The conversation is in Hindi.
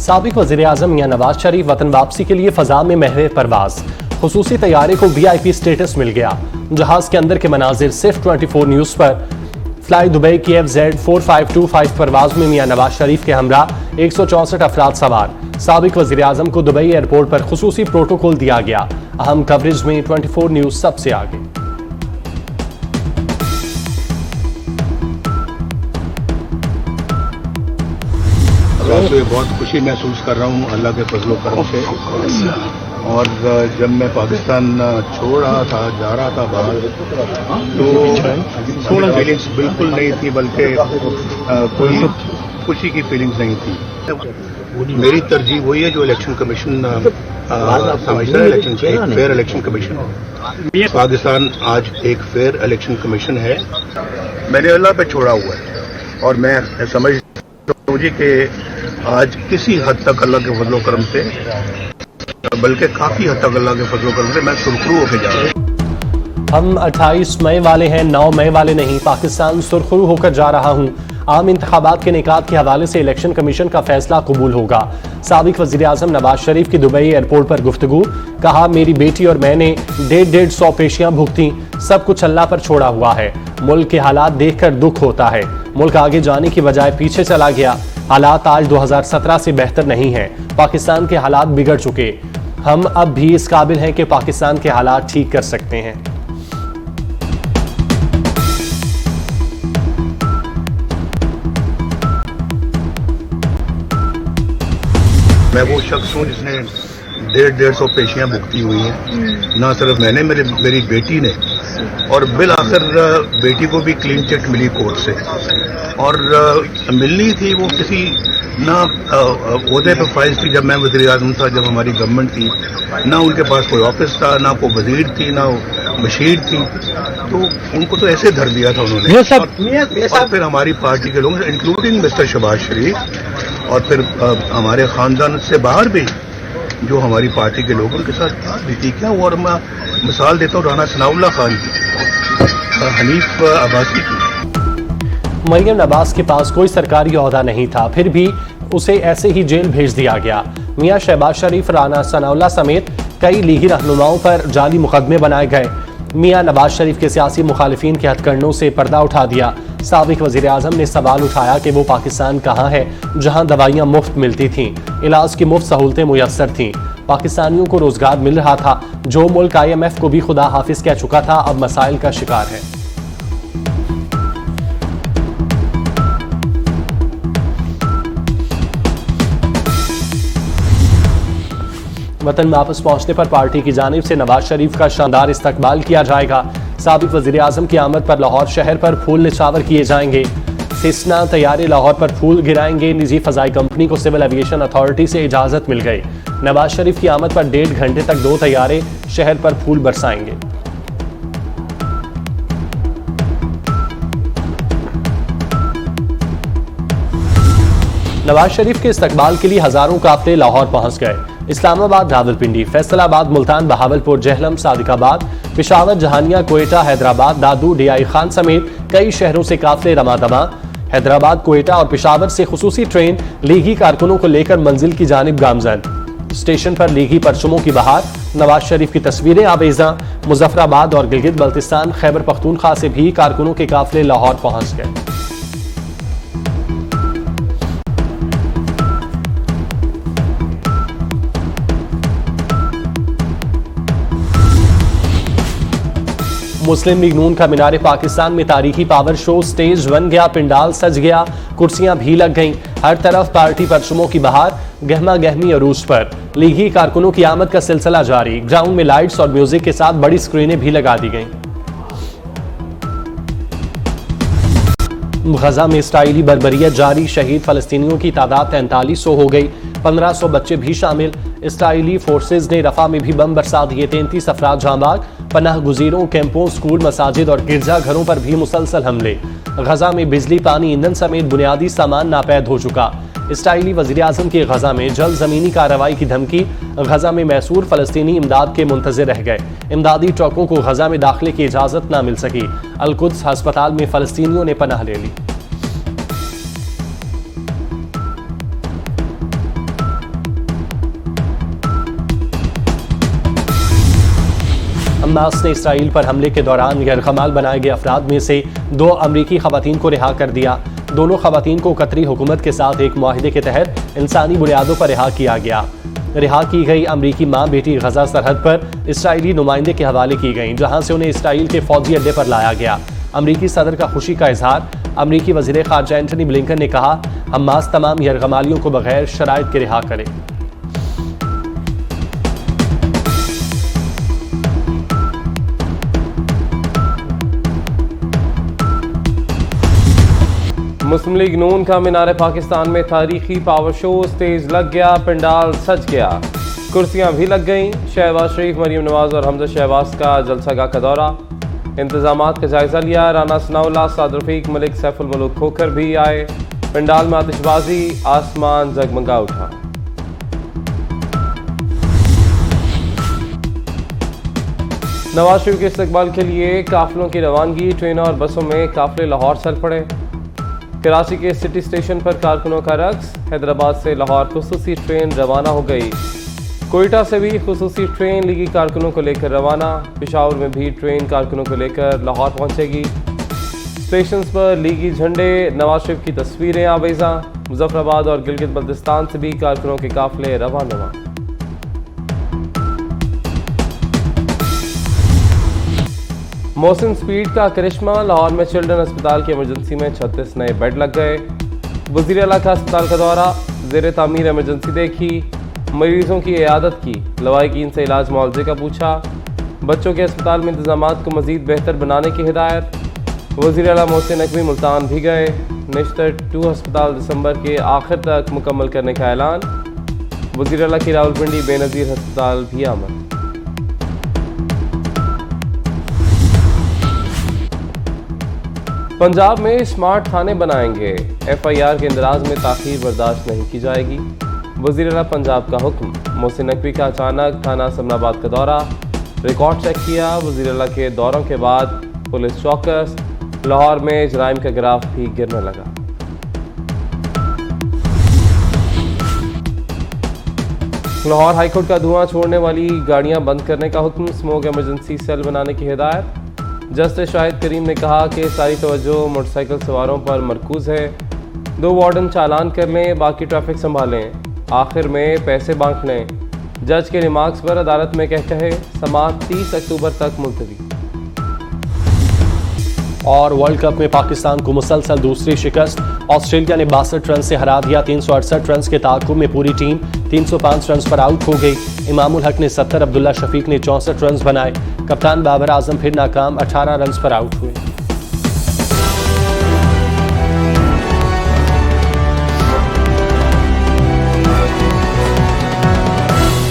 साबिक वज़ीर-ए-आज़म मियां नवाज शरीफ वतन वापसी के लिए फजा में महवे परवाज। खुसूसी तैयारे को VIP स्टेटस मिल गया। जहाज के अंदर के मनाजिर सिर्फ 24 न्यूज़ पर। फ्लाई दुबई की FZ 4525 परवाज में मियां नवाज शरीफ के हमरा 164 अफराद सवार। साबिक वज़ीर-ए-आज़म को दुबई एयरपोर्ट पर खुसूसी प्रोटोकॉल दिया गया। अहम कवरेज में 24 न्यूज़ सबसे आगे। तो बहुत खुशी महसूस कर रहा हूँ अल्लाह के फजलो करम से। और जब मैं पाकिस्तान छोड़ रहा था, जा रहा था बाहर, तो फीलिंग्स बिल्कुल नहीं थी, बल्कि कोई खुशी की फीलिंग्स नहीं थी। मेरी तरजीह वही है जो इलेक्शन कमीशन समझता है, election fair election commission. Pakistan आज एक फेयर इलेक्शन कमीशन है। मैंने अल्लाह पे छोड़ा हुआ है और मैं समझता हूँ जी कि आज किसी हद तक अल्लाह के फजलो करम से, बल्कि काफी हद तक अल्लाह के फजलो करम से मैं सुरखरू होकर जा रहा हूँ। हम 28 मई वाले हैं, 9 मई वाले नहीं। पाकिस्तान सुरखरू होकर जा रहा हूँ। आम इंतखाबात के निकात के हवाले से इलेक्शन कमीशन का फैसला कबूल होगा। साबिक वज़ीर-ए-आज़म नवाज शरीफ की दुबई एयरपोर्ट पर गुफ्तगू। कहा, मेरी बेटी और मैंने 150 पेशियां भुगती। सब कुछ अल्लाह पर छोड़ा हुआ है। मुल्क के हालात देखकर दुख होता है। मुल्क आगे जाने की बजाय पीछे चला गया। हालात आज 2017 से बेहतर नहीं है। पाकिस्तान के हालात बिगड़ चुके। हम अब भी इस काबिल हैं कि पाकिस्तान के हालात ठीक कर सकते हैं। मैं वो शख्स हूँ जिसने 150 पेशियां भुगती हुई हैं। ना सिर्फ मैंने, मेरी बेटी ने, और बिल आखिर बेटी को भी क्लीन चिट मिली कोर्ट से। और मिलनी थी वो किसी ना ओहदे पे फाइल्स थी जब मैं वज़ीर-ए-आज़म था, जब हमारी गवर्नमेंट थी, ना उनके पास कोई ऑफिस था, ना कोई वजीर थी, ना मशीर थी। तो उनको तो ऐसे धर दिया था उन्होंने। और फिर हमारी पार्टी के लोग, इंक्लूडिंग मिस्टर शहबाज शरीफ, और फिर हमारे खानदान से बाहर भी जो हमारी पार्टी के लोग, उनके साथ बीती क्या हुआ। और मैं मिसाल देता हूँ राना सनाउल्लाह खान की, हनीफ अब्बासी की। मरियम नवाज के पास कोई सरकारी ओहदा नहीं था, फिर भी उसे ऐसे ही जेल भेज दिया गया। मियां शहबाज शरीफ, राना सनाउल्लाह समेत कई लीगी रहनुमाओं पर जाली मुकदमे बनाए गए। मियां नवाज शरीफ के सियासी मुखालिफिन के हथकंडों से पर्दा उठा दिया। साबिक वज़ीर-ए-आज़म ने सवाल उठाया कि वो पाकिस्तान कहाँ है जहाँ दवाइयाँ मुफ्त मिलती थीं, इलाज की मुफ्त सहूलतें मुयस्सर थीं, पाकिस्तानियों को रोजगार मिल रहा था। जो मुल्क IMF को भी खुदा हाफिज कह चुका था, अब मसाइल का शिकार है। वतन वापस पहुंचने पर पार्टी की जानिब से नवाज शरीफ का शानदार इस्तकबाल किया जाएगा। साबिक वज़ीर-ए-आज़म की आमद पर लाहौर शहर पर फूल निछावर किए जाएंगे। सेस्ना तैयारे लाहौर पर फूल गिराएंगे। निजी फजाई कंपनी को सिविल एविएशन अथॉरिटी से इजाजत मिल गई। नवाज शरीफ की आमद पर 1.5 घंटे तक 2 तैयारे शहर पर फूल बरसाएंगे। नवाज शरीफ के इस्तकबाल के लिए हजारों काफिले लाहौर पहुंच गए। इस्लामाबाद, रावलपिंडी, फैसलाबाद, मुल्तान, बहावलपुर, जहलम, सादिकाबाद, पेशावर, जहानिया, कोयटा, हैदराबाद, दादू, DI खान समेत कई शहरों से काफिले रमादमा। हैदराबाद, कोयटा और पेशावर से खुसूसी ट्रेन लीगी कारकुनों को लेकर मंजिल की जानिब गामजन। स्टेशन पर लीगी परचमों की बहार। नवाज शरीफ की तस्वीरें आवेजा। मुजफ्फराबाद और गिलगित बल्तिस्तान, खैबर पख्तूनख्वा से भी कारकुनों के काफिले लाहौर पहुंच गए। मुस्लिम लीग नून का मीनार पाकिस्तान में तारीखी पावर शो स्टेज बन गया। पिंडाल सज गया, कुर्सियां भी लग गईं। हर तरफ पार्टी परचमों की बहार। गहमा गहमी अरूज पर लीगी कारकुनों की आमद का सिलसिला जारी। ग्राउंड में लाइट्स और म्यूजिक के साथ बड़ी स्क्रीनें भी लगा दी गईं। गजा में इस्राईली बर्बरियत जारी। शहीद फलस्तीनियों की तादाद 4300 हो गई। 1500 बच्चे भी शामिल। इस्राईली फोर्सेज ने रफा में भी बम बरसा दिए। 33 अफराद जाँ बाग। पनाह गुजीरों, कैंपों, स्कूल, मसाजिद और गिरजा घरों पर भी मुसलसल हमले। गजा में बिजली, पानी, ईंधन समेत बुनियादी सामान नापैद हो चुका। इस्राईली वज़ीर-ए-आज़म की गजा में जल्द ज़मीनी कार्रवाई की धमकी। गजा में मैसूर फलस्तीनी इमदाद के मुंतज़िर रह गए। इमदादी ट्रकों को गजा में दाखिले की इजाज़त न मिल सकी। अल-कुद्स अस्पताल में फलस्तीनियों ने पनाह ले ली। हमास ने इसराइल पर हमले के दौरान गैरकमाल बनाए गए अफराद में से 2 अमरीकी खवातीन को रिहा कर दिया। दोनों खवातीन को कतरी हुकूमत के साथ एक मुआहिदे के तहत इंसानी बुनियादों पर रिहा किया गया। रिहा की गई अमरीकी मां बेटी गजा सरहद पर इसराइली नुमाइंदे के हवाले की गई, जहां से उन्हें इसराइल के फौजी अड्डे पर लाया गया। अमरीकी सदर का खुशी का इजहार। अमरीकी वज़ीर ख़ारजा एंटनी ब्लिंकन ने कहा, हमास तमाम यरगमालियों को बगैर शराइत के रिहा करे। मुस्लिम लीग नून का मीनार पाकिस्तान में तारीखी पावर शो स्टेज लग गया, पंडाल सज गया, कुर्सियां भी लग गईं। शहबाज शरीफ, मरीम नवाज और हमजा शहबाज का जलसागाह का दौरा, इंतजामात का जायजा लिया। राना सनाउल्लाह, साद रफीक, मलिक सैफुल मलूक खोखर भी आए। पंडाल में आतिशबाजी, आसमान जगमगा उठा। नवाज शरीफ के इस्तकबाल के लिए काफिलों की रवानगी, ट्रेनों और बसों में काफिले लाहौर चल पड़े। कराची के सिटी स्टेशन पर कारकुनों का रक्स। हैदराबाद से लाहौर खुसूसी ट्रेन रवाना हो गई। कोयटा से भी खुसूसी ट्रेन लीगी कारकुनों को लेकर रवाना। पेशावर में भी ट्रेन कारकुनों को लेकर लाहौर पहुंचेगी। स्टेशन पर लीगी झंडे, नवाज शरीफ की तस्वीरें आवेजा। मुजफ्फराबाद और गिलगित बल्तिस्तान से भी कारकुनों के काफिले रवाना। मोहसिन स्पीड का करिश्मा, लाहौर में चिल्ड्रन अस्पताल की इमरजेंसी में 36 नए बेड लग गए। वज़ीर आला का अस्पताल का दौरा, ज़ेर तामीर इमरजेंसी देखी, मरीजों की इयादत की, लवाहिकीन से इलाज मुआवजे का पूछा। बच्चों के अस्पताल में इंतजामात को मज़ीद बेहतर बनाने की हिदायत। वज़ीर आला मोहसिन नकवी मुल्तान भी गए। निश्तर 2 अस्पताल दिसंबर के आखिर तक मुकम्मल करने का ऐलान। वज़ीर आला की रावलपिंडी बेनज़ीर अस्पताल भी आमद। पंजाब में स्मार्ट थाने बनाएंगे, FIR के इंदराज में ताख़ीर बर्दाश्त नहीं की जाएगी। वज़ीर आला पंजाब का हुक्म। मोहसिन नकवी का अचानक थाना समनाबाद का दौरा, रिकॉर्ड चेक किया। वज़ीर आला के दौरों के बाद पुलिस चौकस, लाहौर में जराइम का ग्राफ भी गिरने लगा। लाहौर हाईकोर्ट का धुआं छोड़ने वाली गाड़ियां बंद करने का हुक्म, स्मोक इमरजेंसी सेल बनाने की हिदायत। जस्टिस शाहिद करीम ने कहा कि सारी तवज्जो मोटरसाइकिल सवारों पर मरकूज है। 2 वार्डन चालान कर लें, बाकी ट्रैफिक संभालें, आखिर में पैसे बांट लें। जज के रिमार्क्स पर अदालत में कहे समाअत 30 अक्टूबर तक मुलतवी। और वर्ल्ड कप में पाकिस्तान को मुसलसल दूसरी शिकस्त। ऑस्ट्रेलिया ने 62 रन से हरा दिया। 368 रन के ताक़ुब में पूरी टीम 305 रन पर आउट हो गई। इमामुल हक ने 70, अब्दुल्ला शफीक ने 64 रन बनाए। कप्तान बाबर आजम फिर नाकाम, 18 रन पर आउट हुए।